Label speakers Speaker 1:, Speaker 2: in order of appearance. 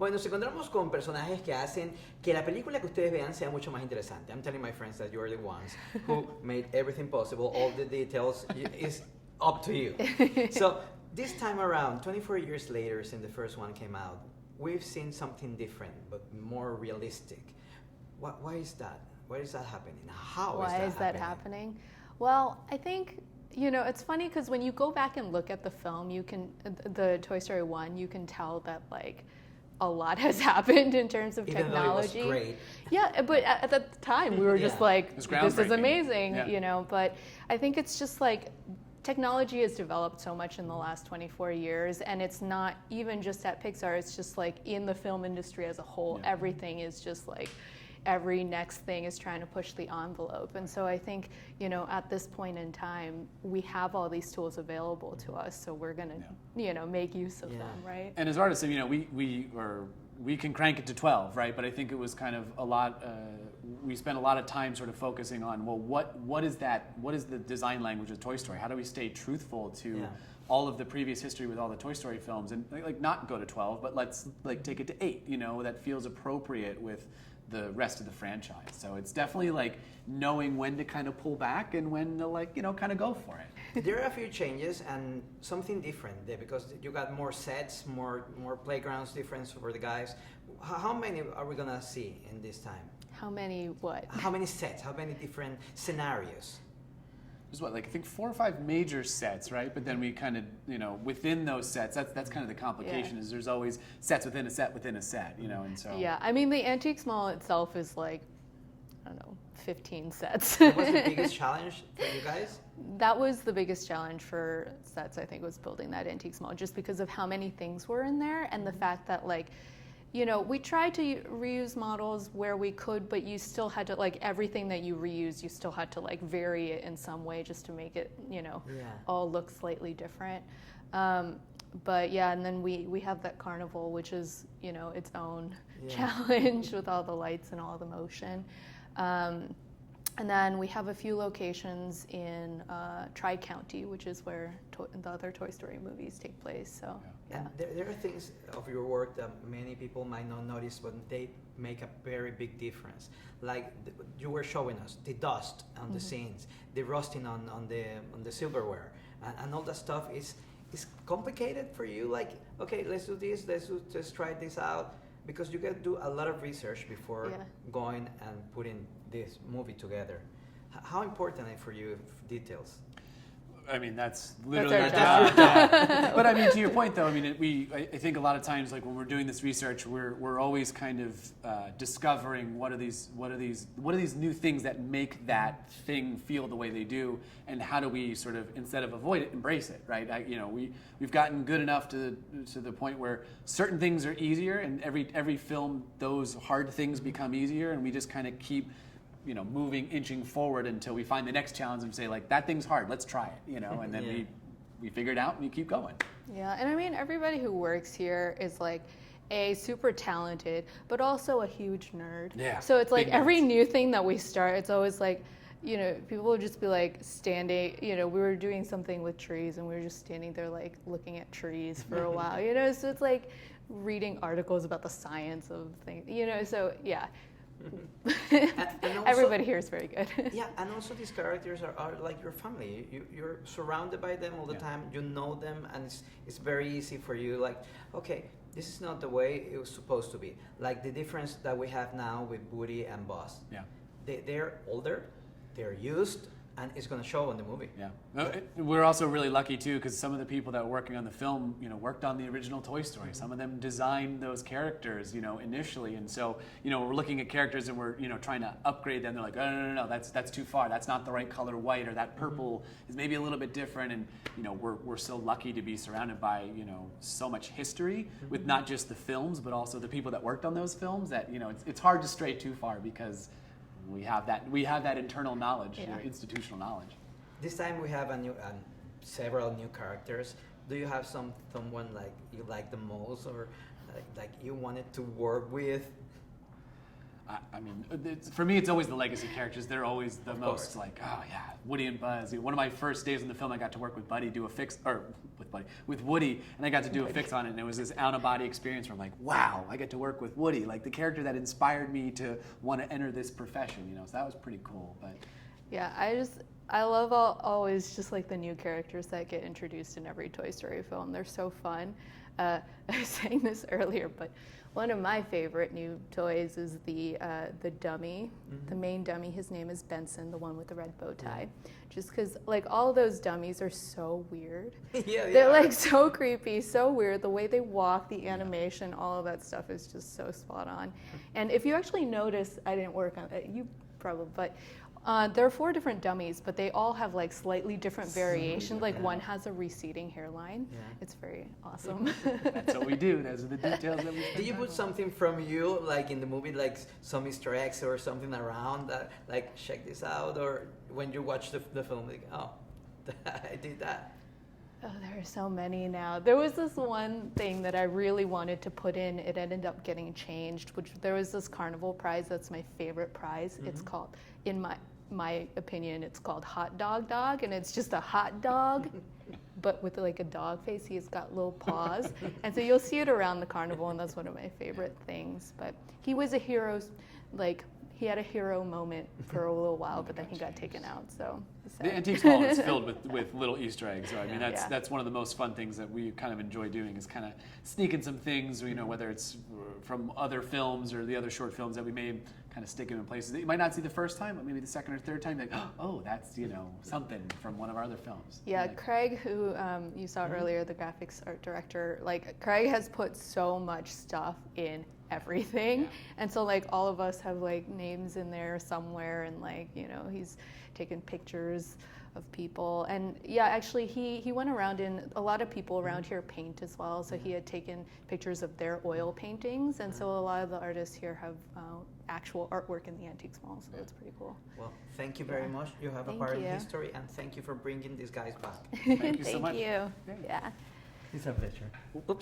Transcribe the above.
Speaker 1: Bueno, nos encontramos con personajes que hacen que la película que ustedes vean sea mucho más interesante. I'm telling my friends that you are the ones who made everything possible. All the details is up to you. So this time around, 24 years later since the first one came out, we've seen something different, but more realistic. Why is that? Why is that happening?
Speaker 2: Why is that happening? Well, I think, it's funny because when you go back and look at the film, the Toy Story 1, you can tell that like a lot has happened in terms of technology.
Speaker 1: Even though it was great.
Speaker 2: Yeah, but at the time we were just like, this is amazing,
Speaker 3: Yeah.
Speaker 2: But I think it's just like technology has developed so much in the last 24 years, and it's not even just at Pixar, it's just like in the film industry as a whole, everything is just like, every next thing is trying to push the envelope. And so I think, at this point in time, we have all these tools available to us, so we're going to, make use of them, right?
Speaker 3: And as artists, we can crank it to 12, right? But I think it was kind of a lot, we spent a lot of time sort of focusing on, well, what is that? What is the design language of Toy Story? How do we stay truthful to all of the previous history with all the Toy Story films, and like not go to 12, but let's like take it to 8, that feels appropriate with the rest of the franchise. So it's definitely like knowing when to kind of pull back and when to kind of go for it.
Speaker 1: There are a few changes and something different there because you got more sets, more playgrounds, difference for the guys. How many are we gonna see in this time?
Speaker 2: How many what?
Speaker 1: How many sets? How many different scenarios?
Speaker 3: There's I think 4 or 5 major sets, right? But then we kind of, within those sets, that's kind of the complication is there's always sets within a set within a set, and so.
Speaker 2: Yeah, I mean the Antiques Mall itself is like, I don't know, 15 sets.
Speaker 1: What was the biggest challenge for you guys?
Speaker 2: That was the biggest challenge for sets, I think, was building that Antiques Mall, just because of how many things were in there and the fact that we tried to reuse models where we could, but you still had to, everything that you reuse, you still had to, vary it in some way just to make it, all look slightly different. But yeah, and then we have that carnival, which is, its own challenge with all the lights and all the motion. And then we have a few locations in Tri-County, which is where the other Toy Story movies take place. So,
Speaker 1: And there are things of your work that many people might not notice, but they make a very big difference. Like you were showing us the dust on the scenes, the rusting on the silverware, and all that stuff is complicated for you. Like, okay, let's do this. Let's try this out. Because you got to do a lot of research before going and putting this movie together. How important is it for you details?
Speaker 3: I mean, that's literally
Speaker 2: our
Speaker 3: our job. But I mean, to your point though, I mean, I think a lot of times, like when we're doing this research, we're always kind of discovering what are these new things that make that thing feel the way they do, and how do we sort of, instead of avoid it, embrace it, right? We've gotten good enough to the point where certain things are easier, and every film those hard things become easier, and we just kind of keep moving, inching forward until we find the next challenge and say, that thing's hard, let's try it, and then we figure it out and you keep going.
Speaker 2: Yeah, and I mean, everybody who works here is super talented, but also a huge nerd.
Speaker 3: Yeah.
Speaker 2: So it's every new thing that we start, it's always people will just be standing, we were doing something with trees and we were just standing there looking at trees for a while, so it's reading articles about the science of things, so yeah. and also, everybody here is very good.
Speaker 1: Yeah, and also these characters are like your family. You're surrounded by them all the time. You know them, and it's very easy for you. Okay, this is not the way it was supposed to be. Like the difference that we have now with Woody and Buzz.
Speaker 3: Yeah,
Speaker 1: they're older, they're used, and it's going to show in the movie.
Speaker 3: Yeah, we're also really lucky too, because some of the people that were working on the film, worked on the original Toy Story. Some of them designed those characters, initially, and so, we're looking at characters and we're, trying to upgrade them. They're like, oh, no, that's too far. That's not the right color white, or that purple is maybe a little bit different. And we're so lucky to be surrounded by so much history with not just the films, but also the people that worked on those films. That it's hard to stray too far because we have that internal knowledge, institutional knowledge.
Speaker 1: This time we have several new characters. Do you have someone you like the most, or like you wanted to work with?
Speaker 3: I mean, for me, it's always the legacy characters. They're always the most
Speaker 1: course.
Speaker 3: like, oh yeah, Woody and Buzz. One of my first days in the film, I got to work with Buddy, with Woody, and I got to do a fix on it, and it was this out-of-body experience where I'm like, wow, I get to work with Woody, like the character that inspired me to want to enter this profession, you know. So that was pretty cool. But
Speaker 2: Yeah, I love always just like the new characters that get introduced in every Toy Story film. They're so fun. I was saying this earlier, but one of my favorite new toys is the dummy, the main dummy. His name is Benson, the one with the red bow tie. Just because like all of those dummies are so weird.
Speaker 1: Yeah,
Speaker 2: They're like so creepy, so weird. The way they walk, the animation, all of that stuff is just so spot on. And if you actually notice, I didn't work on it. You probably, but. There are 4 different dummies, but they all have like slightly different variations. Like one has a receding hairline. Yeah. It's very awesome.
Speaker 3: that's what we do. Those are the details that we.
Speaker 1: Do you put something from you, like in the movie, like some Easter eggs or something around that, like check this out, or when you watch the film, like, oh, I did that.
Speaker 2: Oh, there are so many now. There was this one thing that I really wanted to put in. It ended up getting changed, which there was this carnival prize that's my favorite prize. It's called, in my opinion, it's called Hot Dog Dog, and it's just a hot dog, but with like a dog face. He's got little paws, and so you'll see it around the carnival, and that's one of my favorite things. But he was a hero, like he had a hero moment for a little while, but then he got taken out. So
Speaker 3: the Antiques Mall is filled with little Easter eggs. So I mean, that's one of the most fun things that we kind of enjoy doing, is kind of sneaking some things, you know, whether it's from other films or the other short films that we made, kind of stick them in places that you might not see the first time, but maybe the second or third time, like, oh, that's, you know, something from one of our other films.
Speaker 2: Yeah,
Speaker 3: like,
Speaker 2: Craig, who you saw earlier, the graphics art director, like Craig has put so much stuff in everything, and so like all of us have like names in there somewhere, and like, you know, he's taken pictures of people, and yeah, actually he went around, and a lot of people around here paint as well, so he had taken pictures of their oil paintings, and so a lot of the artists here have actual artwork in the Antiques Mall, so that's pretty cool.
Speaker 1: Well, thank you very much. You have a part in history, and thank you for bringing these guys back.
Speaker 3: Thank you so much.
Speaker 2: Thank you. Yeah.
Speaker 1: It's a pleasure. Oops.